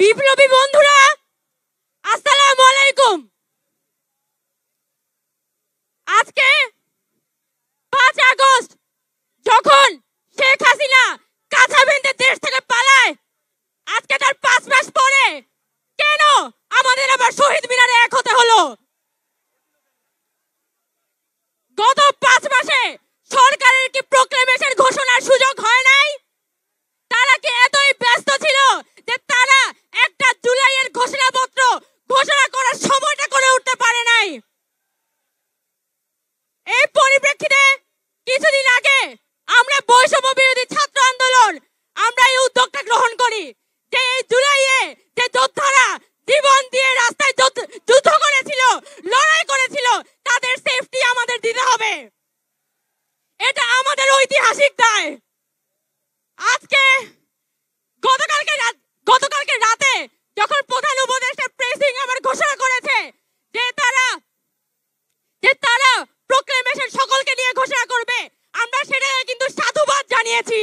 বিপ্লবী বন্ধুরা, আসসালামু আলাইকুম। আজকে ৫ আগস্ট যখন শেখ হাসিনা কাঁচা বেঁধে দেশ থেকে পালায়, আজকে তার ৫ মাস পরে কেন আমাদের আবার শহীদ মিনারে এক হতে হলো? গত ৫ মাসে সরকারের কি প্রোক্লেমেশন ঘোষণার সুযোগ হয় নাই? তারা কি এতই ব্যস্ত ছিল যে তারা একটা জুলাইয়ের ঘোষণাপত্র ঘোষণা করার সময়টা করে উঠতে পারে নাই? এই পরিপ্রেক্ষিতে কিছুদিন আগে আমরা বৈষম্য বিরোধী ছাত্র আন্দোলন আমরা এই উদ্যোগটা গ্রহণ করি যে এই জুলাইয়ে যে যোদ্ধারা জীবন দিয়ে রাস্তায় যুদ্ধ করেছিল, লড়াই করেছিল, তাদের সেফটি আমাদের দিতে হবে। এটা আমাদের ঐতিহাসিক দায়। আজকে গতকালকে রাতে যখন প্রধান উপদেষ্টা প্রেসিং আমার ঘোষণা করেছে যে তারা প্রোক্লেমেশন সকলকে নিয়ে ঘোষণা করবে, আমরা সেটাকে কিন্তু সাধুবাদ জানিয়েছি।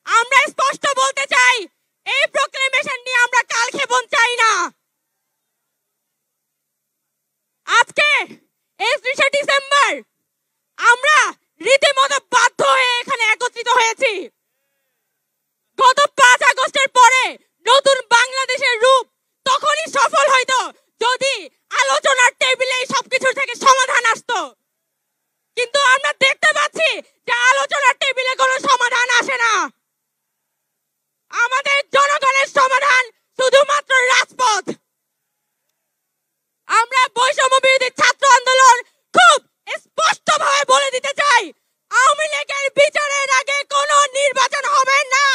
আমরা স্পষ্ট বলতে চাই, এই প্রোক্লেমেশন নিয়ে আমরা কালক্ষেপণ চাই না। আজকে 31শে ডিসেম্বর আমরা রীতিমতো বাধ্য হয়ে এখানে একত্রিত হয়েছি। গত ৫ আগস্টের পরে নতুন বাংলাদেশের রূপ তখনই সফল হইতো যদি আলোচনার টেবিলে সবকিছু থেকে সমাধান আসতো। কিন্তু আমরা দেখতে পাচ্ছি যে আলোচনার টেবিলে কোনো সমাধান আসে না। আমাদের জনগণের সমাধান শুধুমাত্র রাজপথ। আমরা বৈষম্য বিরোধী ছাত্র আন্দোলন খুব স্পষ্টভাবে বলে দিতে চাই, আওয়ামী লীগের বিচারের আগে কোনো নির্বাচন হবে না।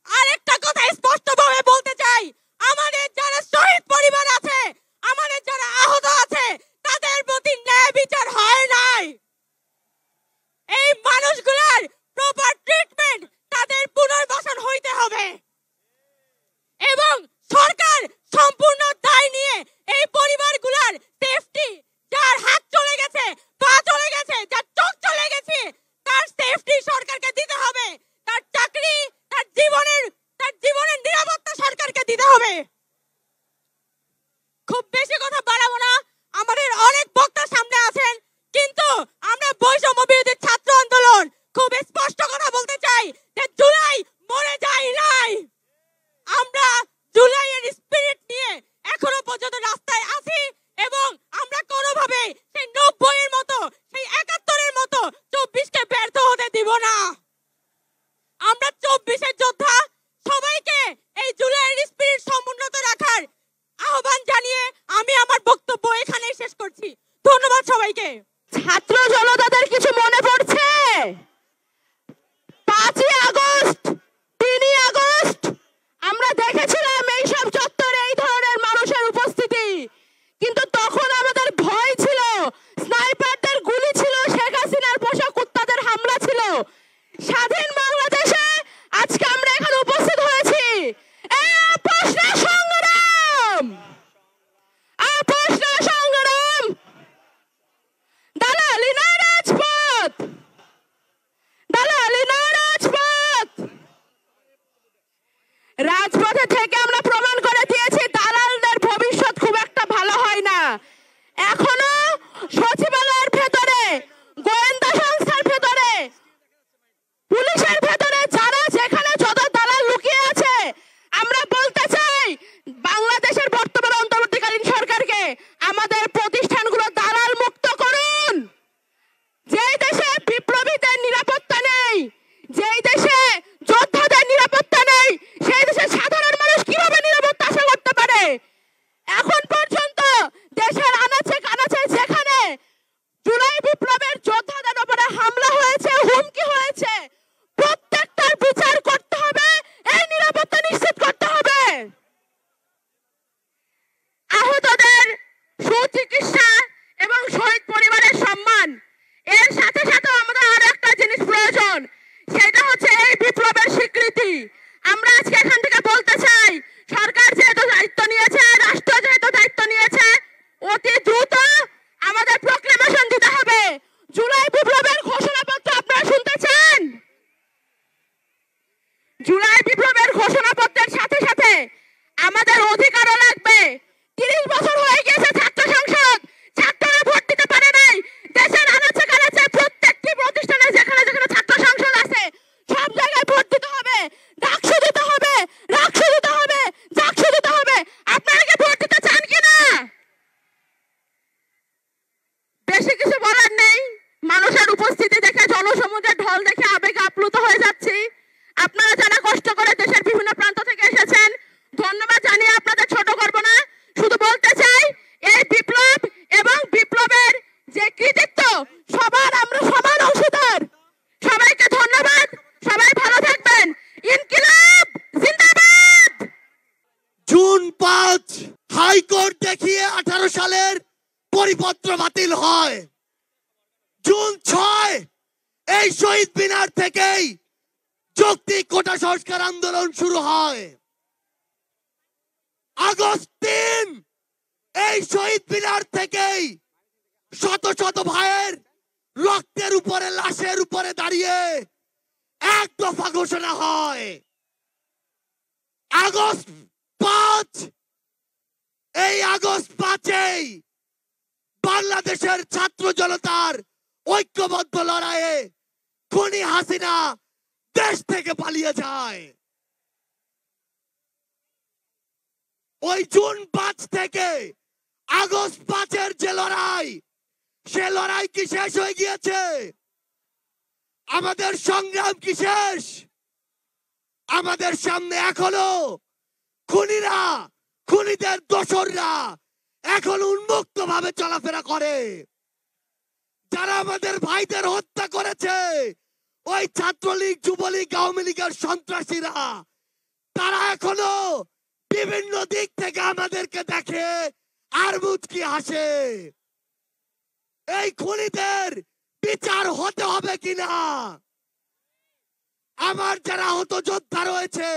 আরেকটা কথা স্পষ্টভাবে বলতে চাই, আমাদের যারা শহীদ পরিবার আছে, আমাদের যারা আহত আছে, তাদের প্রতি ন্যায় বিচার হয় নাই। এই মানুষগুলোর প্রপার ট্রিটমেন্ট, তাদের পুনর্বাসন হইতে হবে এবং সরকার সম্পূর্ণ দায় নিয়ে এই পরিবারগুলোর সেফটি, যার হাত চলে গেছে, পা চলে গেছে, যার চোখ চলে গেছে, তার সেফটি সরকারকে দিতে হবে। তার চাকরি, তার জীবনের নিরাপত্তা সরকারকে দিতে হবে। খুব বেশি কথা বাড়াবো না, আমাদের অনেক বক্তা সামনে আছেন, কিন্তু আমরা বৈষম্য বিরোধী ছাত্র আন্দোলন খুব স্পষ্ট কথা বলতে চাই যে জুলাই মরে যায় নাই। আমরা জুলাইয়ের স্পিরিট নিয়ে এখনো পর্যন্ত রাস্তায় আছি এবং আমরা কোনোভাবে সেই ৯০-এর মতো, সেই ৭১-এর মতো ২৪কে ব্যর্থ হতে দিব না। আমরা ২৪-এর যোদ্ধা, সবাইকে এই জুলাইয়ের স্পিরিট সমুন্নত রাখার আহ্বান জানিয়ে আমি আমার বক্তব্য এখানেই শেষ করছি। ধন্যবাদ সবাইকে। ছাত্র জনতাদের কিছু মনে পড়ছে? ৫ই আগস্ট, ৩ই আগস্ট আমরা দেখেছিলাম এইসব চত্বরে এই ধরনের মানুষের উপস্থিতি, কিন্তু তখন আমাদের ভয় ছিল, স্নাইপারদের গুলি ছিল, শেখ হাসিনার পোষা কুত্তাদের হামলা ছিল। স্বাধীন বাংলাদেশে আজকে আমরা এখানে উপস্থিত হয়েছি। দালালি না রাজপথ, দালালি না রাজপথ। রাজপথে থেকে আমরা প্রমাণ করে দিয়েছি দালালদের ভবিষ্যৎ খুব একটা ভালো হয় না। এখনো সচিবালয়ের ভেতরে, গোয়েন্দা সংস্থার ভেতরে, পুলিশের ভেতরে যারা যেখানে যত দালাল লুকিয়ে আছে, আমরা বলতে চাই বাংলাদেশের বর্তমান অন্তর্বর্তীকালীন সরকারকে আমাদের প্রতিষ্ঠানগুলো দালাল মুক্ত করুন। যেই দেশে বিপ্লবীদের নিরাপত্তা নেই, যেই দেশে যোদ্ধাদের নিরাপত্তা নেই, সেই দেশে সাধারণ মানুষ কিভাবে নিরাপত্তা আশা করতে পারে? এখন পর্যন্ত দেশের আনাচে কানাচে যেখানে জুলাই বিপ্লবের যোদ্ধাদের উপরে হামলা হয়েছে, হুমকি হয়েছে, প্রত্যেকটার বিচার করতে হবে, এই নিরাপত্তা নিশ্চিত করতে হবে। আহতদের সুচিকিৎসা এবং শহীদ পরিবারের সম্মান, এর সাথে সাথে আমাদের আরো একটা জিনিস প্রয়োজন, সেটা হচ্ছে এই জুলাই বিপ্লবের ঘোষণাপত্রের সাথে সাথে আমাদের অধিকারও লাগবে। 30 বছর হয়ে গেছে ছাত্র সংসদ, ছাত্ররা ভোট দিতে পারে নাই। দেশের আনাচে কানাচে প্রত্যেকটি প্রতিষ্ঠানে যেখানে যেখানে ছাত্র সংসদ আছে সব জায়গায় ভোট দিতে হবে, ডাকসু দিতে হবে, রাকসু দিতে হবে, জাকসু দিতে হবে। আপনারা কি ভোট দিতে চান কিনা? বেশি কিছু বলার নেই। মানুষের উপস্থিতি দেখে, জনসমুদ্রের ঢল দেখে আবেগে আপ্লুত হয়ে যাচ্ছি। আপনারা যারা কষ্ট করে দেশের বিভিন্ন প্রান্ত থেকে এসেছেন, ধন্যবাদ জানিয়ে আপনাদের ছোট করব না। শুধু বলতে চাই, এই বিপ্লব এবং বিপ্লবের যে কৃতিত্ব সবার আমরা সমান অংশীদার। সবাইকে ধন্যবাদ, সবাই ভালো থাকবেন। ইনকিলাব জিন্দাবাদ। জুন 5 হাইকোর্ট দেখিয়ে 18 সালের পরিপত্র বাতিল হয়। জুন 6 এই শহীদ মিনার থেকেই যৌক্তিক কোটা সংস্কার আন্দোলন শুরু হয়। আগস্ট 3 এই শহীদ মিনার থেকেই শত শত ভাইয়ের রক্তের উপরে, লাশের উপরে দাঁড়িয়ে এক দফা ঘোষণা হয়। আগস্ট 5 এই আগস্ট 5-এই বাংলাদেশের ছাত্র জনতার ঐক্যবদ্ধ লড়াইয়ে খুনি হাসিনা দেশ থেকে পালিয়ে যায়। ওই জুন 5 থেকে আগস্ট 5-এর যে লড়াই, সে লড়াই কি শেষ হয়ে গিয়েছে? আমাদের সংগ্রাম কি শেষ? আমাদের সামনে এখনো খুনিরা, খুনিদের দোসররা এখন উন্মুক্ত ভাবে চলাফেরা করে। যারা আমাদের ভাইদের হত্যা করেছে, ওই ছাত্রলীগ, যুবলীগ, আওয়ামী লীগের সন্ত্রাসীরা, তারা এখনো বিভিন্ন দিক থেকে আমাদেরকে দেখে আর মুচকি হাসে। এই খুনিদের বিচার হতে হবে কিনা? আমার যারা আহত যোদ্ধা রয়েছে,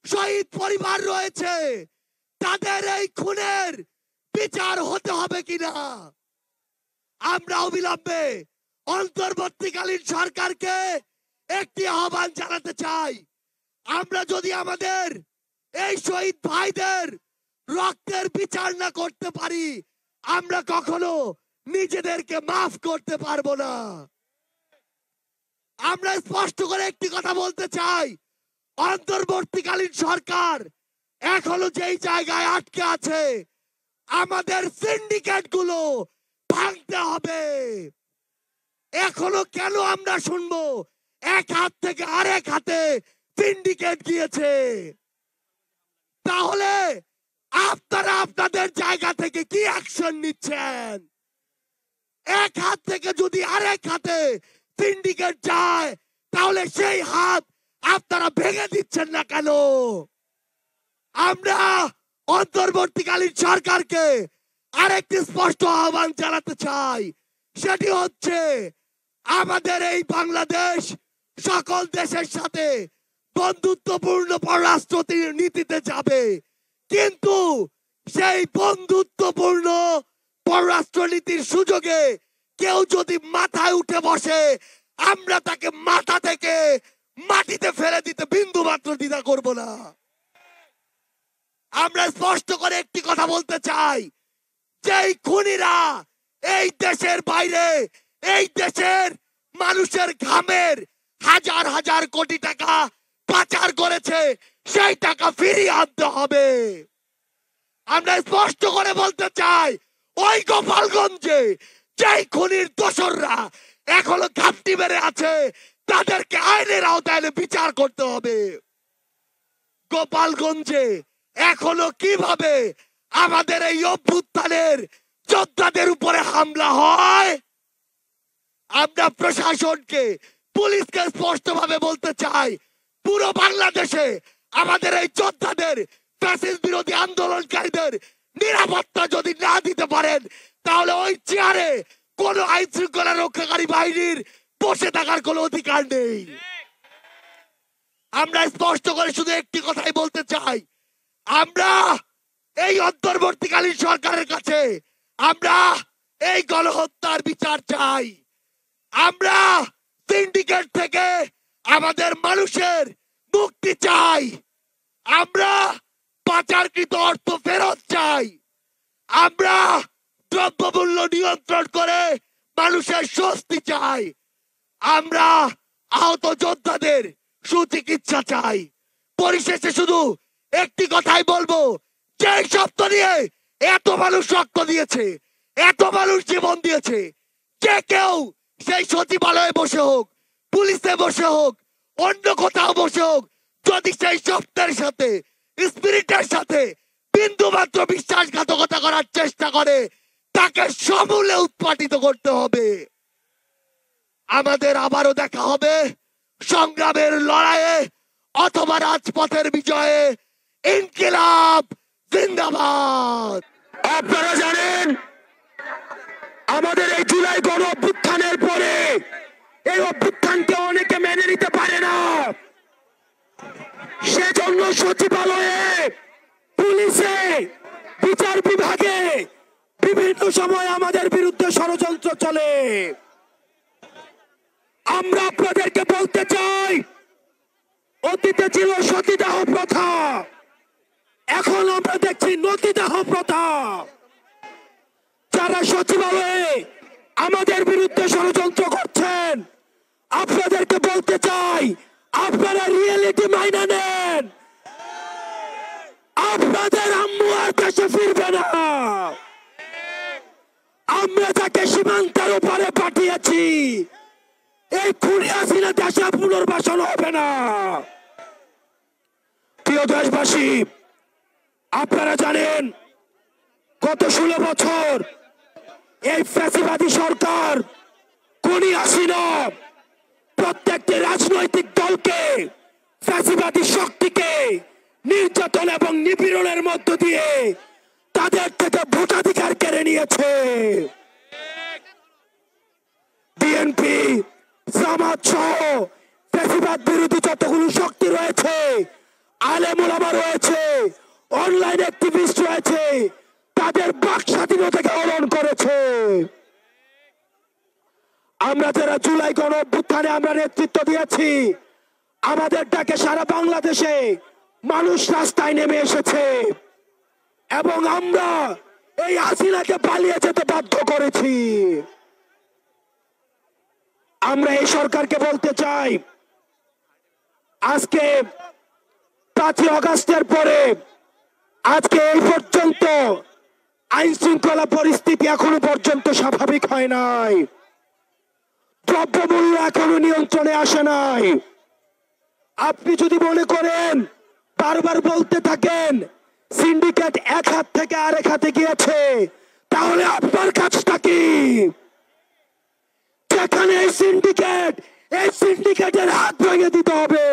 শহীদ পরিবার রয়েছে, তাদের এই খুনের বিচার হতে হবে কিনা? আমরা অবিলম্বে অন্তর্বর্তীকালীন সরকারকে একটি আহ্বান জানাতে চাই। আমরা যদি আমাদের এই শহীদ ভাইদের রক্তের বিচার না করতে পারি, আমরা কখনো নিজেদেরকে মাফ করতে পারবো না। আমরা স্পষ্ট করে একটি কথা বলতে চাই, অন্তর্বর্তীকালীন সরকার এখনো যেই জায়গায় আটকে আছে, আমাদের সিন্ডিকেট গুলো ভাঙতে হবে। এখনো কেন আমরা শুনবো এক হাত থেকে আরেক হাতে সিন্ডিকেট গিয়েছে? তাহলে আপনারা আপনাদের জায়গা থেকে কি অ্যাকশন নিচ্ছেন? এক হাত থেকে যদি আরেক হাতে সিন্ডিকেট যায়, তাহলে সেই হাত আপনারা ভেঙে দিচ্ছেন না কেন? আমরা অন্তর্বর্তীকালীন সরকারকে আরেকটি স্পষ্ট আহ্বান জানাতে চাই। সেটি হচ্ছে, আমাদের এই বাংলাদেশ সকল দেশের সাথে বন্ধুত্বপূর্ণ পররাষ্ট্র নীতিতে যাবে, কিন্তু সেই বন্ধুত্বপূর্ণ পররাষ্ট্র নীতির সুযোগে কেউ যদি মাথায় উঠে বসে, আমরা তাকে মাথা থেকে মাটিতে ফেলে দিতে বিন্দু মাত্র দ্বিধা করব না। আমরা স্পষ্ট করে একটি কথা বলতে চাই, যেই খুনিরা এই দেশের বাইরে, এই দেশের মানুষের ঘামের হাজার হাজার কোটি টাকা পাচার করেছে, সেই টাকা ফিরিয়ে আনতে হবে। আমরা স্পষ্ট করে বলতে চাই, ওই গোপালগঞ্জে যেই খুনির দোসররা এখনো ঘাপটি মেরে আছে, তাদেরকে আইনের আওতায় বিচার করতে হবে। গোপালগঞ্জে এখনো কিভাবে আমাদের এই অভ্যুত্থানের যোদ্ধাদের উপরে হামলা হয়, আমরা প্রশাসনকে, পুলিশকে স্পষ্ট ভাবে বলতে চাই, পুরো বাংলাদেশে আমাদের এই যোদ্ধাদের, ফ্যাসিস্ট বিরোধী আন্দোলনকারীদের নিরাপত্তা যদি না দিতে পারেন, তাহলে ওই চেয়ারে কোন আইন শৃঙ্খলা রক্ষাকারী বাহিনীর বসে থাকার কোন অধিকার নেই। আমরা স্পষ্ট করে শুধু একটি কথাই বলতে চাই, আমরা এই অন্তর্বর্তীকালীন সরকারের কাছে আমরা এই গণহত্যার বিচার চাই। আমরা সিন্ডিকেট থেকে আমাদের মানুষের মুক্তি চাই, আমরা পাচারকৃত অর্থ ফেরত চাই, আমরা দ্রব্যমূল্য নিয়ন্ত্রণ করে মানুষের স্বস্তি চাই, আমরা আহত যোদ্ধাদের সুচিকিৎসা চাই। পরিশেষে শুধু একটি কথাই বলবো, যে শব্দ নিয়ে এত মানুষ রক্ত দিয়েছে, এত মানুষ জীবন দিয়েছে, যে কেউ সেই সচিবালয়ে বসে হোক, পুলিশে বসে হোক, অন্য কোথাও বসে হোক, যদি সেই শব্দের সাথে, স্পিরিটের সাথে বিন্দু মাত্র বিশ্বাসঘাতকতা করার চেষ্টা করে, তাকে সমূলে উৎপাটিত করতে হবে। আমাদের আবারও দেখা হবে সংগ্রামের লড়াইয়ে অথবা রাজপথের বিজয়ে। ইনকিলাব জিন্দাবাদ। আপনারা জানেন আমাদের এই জুলাই গণ অভ্যুত্থানের পরে এই অভ্যুত্থানকে অনেকে মেনে নিতে পারে না, সেজন্য সচিবালয়ে, পুলিশে, বিচার বিভাগে বিভিন্ন সময় আমাদের বিরুদ্ধে ষড়যন্ত্র চলে। আমরা আপনাদেরকে বলতে চাই, অতীতে ছিল সতীদাহ প্রথা, এখন আমরা দেখছি নদীদাহ প্রথা। যারা সচিবালয়ে আমাদের বিরুদ্ধে ষড়যন্ত্র করছেন, আপনাদেরকে বলতে চাই, আপনারা রিয়েলিটি মাইনে নেন। আপনাদের আম্মু আর দেশে ফিরবে না। আমরা যাকে সীমান্তের উপরে পাঠিয়েছি, এই খুনি হাসিনা দেশে পুনর্বাসন হবে না। প্রিয় দেশবাসী, আপনারা জানেন গত 16 বছর এই ফ্যাসিবাদী সরকার খুনি হাসিনা প্রত্যেকটি রাজনৈতিক দলকে, ফ্যাসিবাদী শক্তিকে নির্যাতন এবং নিপীড়নের মধ্য দিয়ে তাদের থেকে ভোটাধিকার কেড়ে নিয়েছে। বিএনপি, জামাত সহ ফ্যাসিবাদ বিরোধী যতগুলো শক্তি রয়েছে, আলেম ওলামা রয়েছে, অনলাইন অ্যাক্টিভিস্ট রয়েছে, তাদের বাক স্বাধীনতাকে হরণ করেছে। আমরা যারা জুলাই গণ অভ্যুত্থানে আমরা নেতৃত্ব দিয়েছি, আমাদের ডাকে সারা বাংলাদেশে মানুষ রাস্তায় নেমে এসেছে এবং আমরা এই হাসিনাকে পালিয়ে যেতে বাধ্য করেছি। আমরা এই সরকারকে বলতে চাই, আজকে 5 আগস্টের পরে আজকে এই পর্যন্ত আইন শৃঙ্খলা পরিস্থিতি এখনো পর্যন্ত স্বাভাবিক হয় নাই, দ্রব্যমূল্য এখনো নিয়ন্ত্রণে আসে নাই। আপনি যদি মনে করেন, বারবার বলতে থাকেন সিন্ডিকেট এক হাত থেকে আরেক হাতে গিয়েছে, তাহলে আপনার কাজটা কি? যেখানে এই সিন্ডিকেটের হাত ভেঙে দিতে হবে,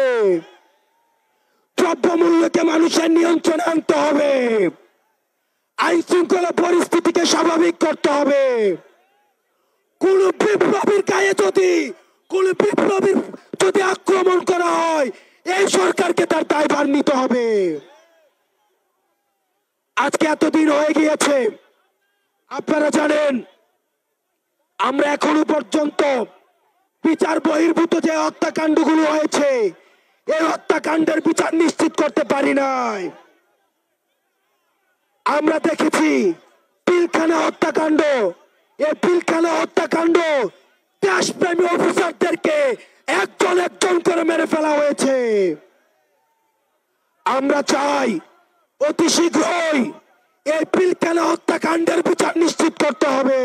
দ্রব্যমূল্যকে মানুষের নিয়ন্ত্রণে আনতে হবে, আইন শৃঙ্খলা পরিস্থিতিকে স্বাভাবিক করতে হবে। কোন বিপ্লবীর গায়ে যদি আক্রমণ করা হয়, এই সরকারকে তার দায়ভার নিতে হবে। আজকে এতদিন হয়ে গিয়েছে, আপনারা জানেন আমরা এখনো পর্যন্ত বিচার বহির্ভূত যে হত্যাকাণ্ডগুলো হয়েছে, এই হত্যাকাণ্ডের বিচার নিশ্চিত করতে পারি নাই। আমরা দেখেছি পিলখানা হত্যাকাণ্ড, এই পিলখানা হত্যাকাণ্ড দেশপ্রেমী অফিসারদেরকে একজন একজন করে মেরে ফেলা হয়েছে। আমরা চাই অতি শীঘ্রই এই পিলখানা হত্যাকাণ্ডের বিচার নিশ্চিত করতে হবে।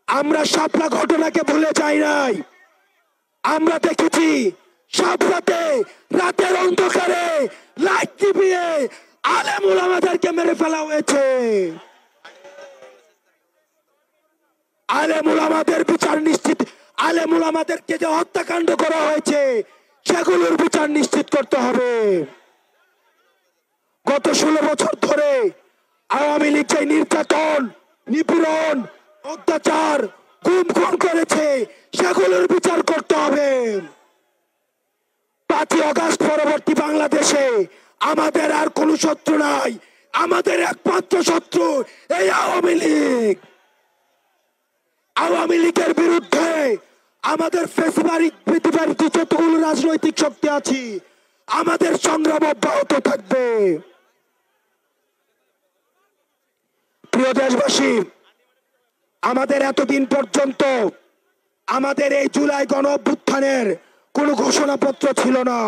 আমরা শাপলা ঘটনাকে ভুলে যাই নাই। আমরা দেখেছি শাপলাতে রাতের অন্ধকারে লাইট নিভিয়ে আলেম ওলামাদেরকে মেরে ফেলা হয়েছে। আলেম ওলামাদের বিচার নিশ্চিত, আলেম ওলামাদেরকে যে হত্যাকাণ্ড করা হয়েছে সেগুলোর বিচার নিশ্চিত করতে হবে। গত 16 বছর ধরে আওয়ামী লীগ যে নির্যাতন, নিপীড়ন, অত্যাচার, গুম খুন করেছে সেগুলোর বিচার করতে হবে। 5 আগস্ট পরবর্তী বাংলাদেশে আমাদের আর কোন শত্রু নাই, আমাদের একমাত্র শত্রু এই আওয়ামী লীগ। আওয়ামী লীগের বিরুদ্ধে আমাদের ফেসিবারিক যতগুলো রাজনৈতিক শক্তি আছে, আমাদের সংগ্রাম অব্যাহত থাকবে। প্রিয় দেশবাসী, আমাদের এতদিন পর্যন্ত আমাদের এই জুলাই গণ অভ্যুত্থানের কোনো ঘোষণাপত্র ছিল না।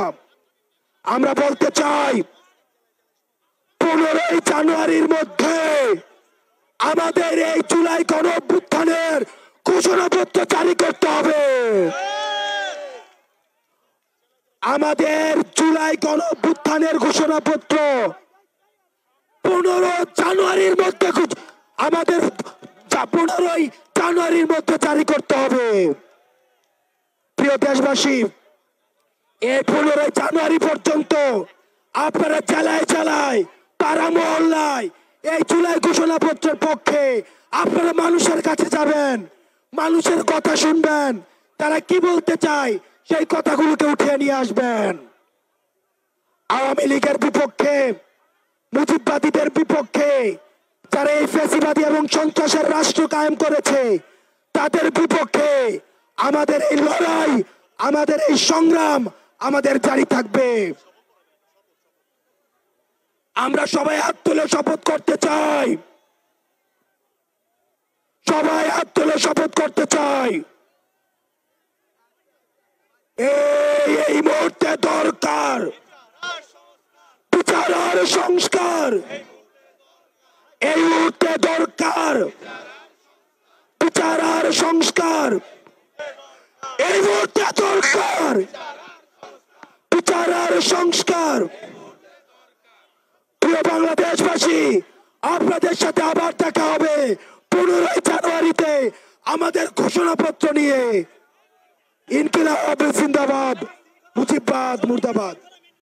আমরা বলতে চাই 15 জানুয়ারির মধ্যে আমাদের এই জুলাই গণ অভ্যুত্থানের ঘোষণাপত্র জারি করতে হবে। আমাদের জুলাই গণ অভ্যুত্থানের ঘোষণাপত্র 15 জানুয়ারির মধ্যে আমাদের 15 জানুয়ারির মধ্যে জারি করতে হবে। প্রিয় দেশবাসী, এই 15 জানুয়ারি পর্যন্ত আপনারা জেলায় জেলায় পাড়া মহল্লায় এই জুলাই ঘোষণাপত্রের পক্ষে আপনারা মানুষের কাছে যাবেন, মানুষের কথা শুনবেন, তারা কি বলতে চায় সেই কথাগুলোকে উঠিয়ে নিয়ে আসবেন। আওয়ামী লীগের বিপক্ষে, মুজিববাদীদের বিপক্ষে, যারা এই ফ্যাসিবাদী এবং সন্ত্রাসের রাষ্ট্র কায়েম করেছে তাদের বিপক্ষে আমাদের এই লড়াই, আমাদের এই সংগ্রাম আমাদের জারি থাকবে। আমরা সবাই হাত তুলে শপথ করতে চাই, সবাই হাত তুলে শপথ করতে চাই। এই মুহূর্তে দরকার বিচার আর সংস্কার। এই মুহূর্তে দরকার বিচার আর সংস্কার। এই মুহূর্তে দরকার বিচার আর সংস্কার। প্রিয় বাংলাদেশবাসী, আপনাদের সাথে আবার দেখা হবে 15 জানুয়ারিতে আমাদের ঘোষণাপত্র নিয়ে। ইনকিলাব জিন্দাবাদ, মুজিববাদ মুর্দাবাদ।